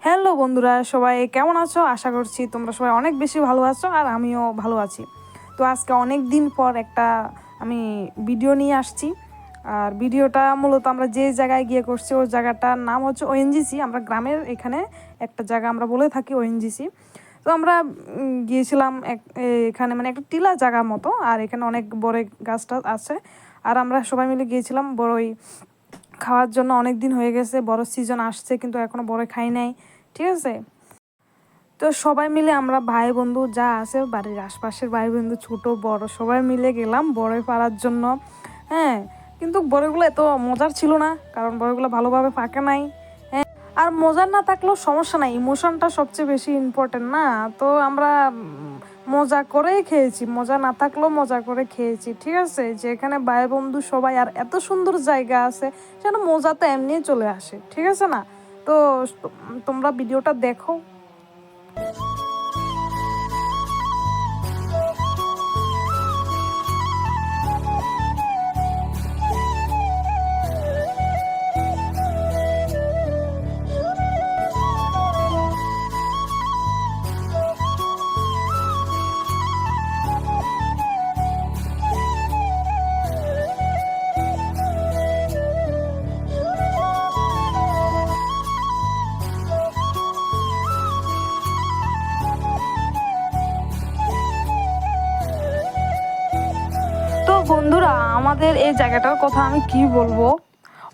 Hello বন্ধুরা, সবাই কেমন আছো? আশা করছি তোমরা সবাই অনেক বেশি ভালো আছো আর আমিও ভালো আছি। তো আজকে অনেক দিন পর একটা আমি ভিডিও নিয়ে আসছি। আর ভিডিওটা মূলত আমরা যে জায়গায় গিয়ে করছি ওই জায়গাটার নাম হচ্ছে ওএনজিসি। আমরা গ্রামের এখানে একটা জায়গা আমরা বলে থাকি ওএনজিসি। তো আমরা গিয়েছিলাম এখানে মানে একটা টিলা জায়গার মতো, আর এখানে অনেক বড় গাছটা আছে। আর আমরা সবাই মিলে গিয়েছিলাম বড়ই খাওয়ার জন্য। অনেক দিন হয়ে গেছে, বড় সিজন আসছে কিন্তু এখনো বড় খাই নাই, ঠিক আছে। তো সবাই মিলে আমরা ভাই বন্ধু যা আছে বাড়ির আশপাশের ভাই বন্ধু ছোট বড় সবাই মিলে গেলাম বড়ই পাড়ার জন্য। হ্যাঁ, কিন্তু বড়গুলো এত মজার ছিল না, কারণ বড়গুলো ভালোভাবে পাকে নাই। হ্যাঁ, আর মজার না থাকলেও সমস্যা নাই, ইমোশনটা সবচেয়ে বেশি ইম্পর্টেন্ট না। তো আমরা মজা করেই খেয়েছি, মজা না থাকলেও মজা করে খেয়েছি, ঠিক আছে। যে এখানে ভাই বন্ধু সবাই, আর এত সুন্দর জায়গা আছে যেন মজা তো এমনি চলে আসে, ঠিক আছে না। তো তোমরা ভিডিওটা দেখো। তো বন্ধুরা, আমাদের এই জায়গাটার কথা আমি কি বলবো,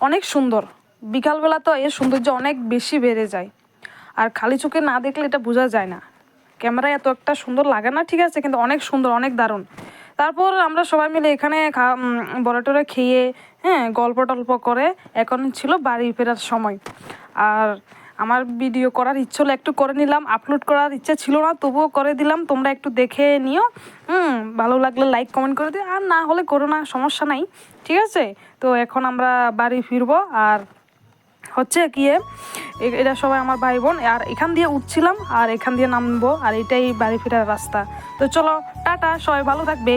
অনেক সুন্দর। বিকালবেলা তো এর সৌন্দর্য অনেক বেশি বেড়ে যায়, আর খালি চোখে না দেখলে এটা বোঝা যায় না। ক্যামেরায় এত একটা সুন্দর লাগে না, ঠিক আছে, কিন্তু অনেক সুন্দর, অনেক দারুণ। তারপর আমরা সবাই মিলে এখানে বড় খেয়ে, হ্যাঁ, গল্প টল্প করে এখন ছিল বাড়ি ফেরার সময়। আর আমার ভিডিও করার ইচ্ছে হলো, একটু করে নিলাম। আপলোড করার ইচ্ছে ছিল না, তবুও করে দিলাম। তোমরা একটু দেখে নিও, ভালো লাগলে লাইক কমেন্ট করে দিও, আর না হলে করো না, সমস্যা নাই, ঠিক আছে। তো এখন আমরা বাড়ি ফিরবো। আর হচ্ছে গিয়ে এটা সবাই আমার ভাই বোন, আর এখান দিয়ে উঠছিলাম আর এখান দিয়ে নামবো, আর এটাই বাড়ি ফেরার রাস্তা। তো চলো, টাটা, সবাই ভালো থাকবে।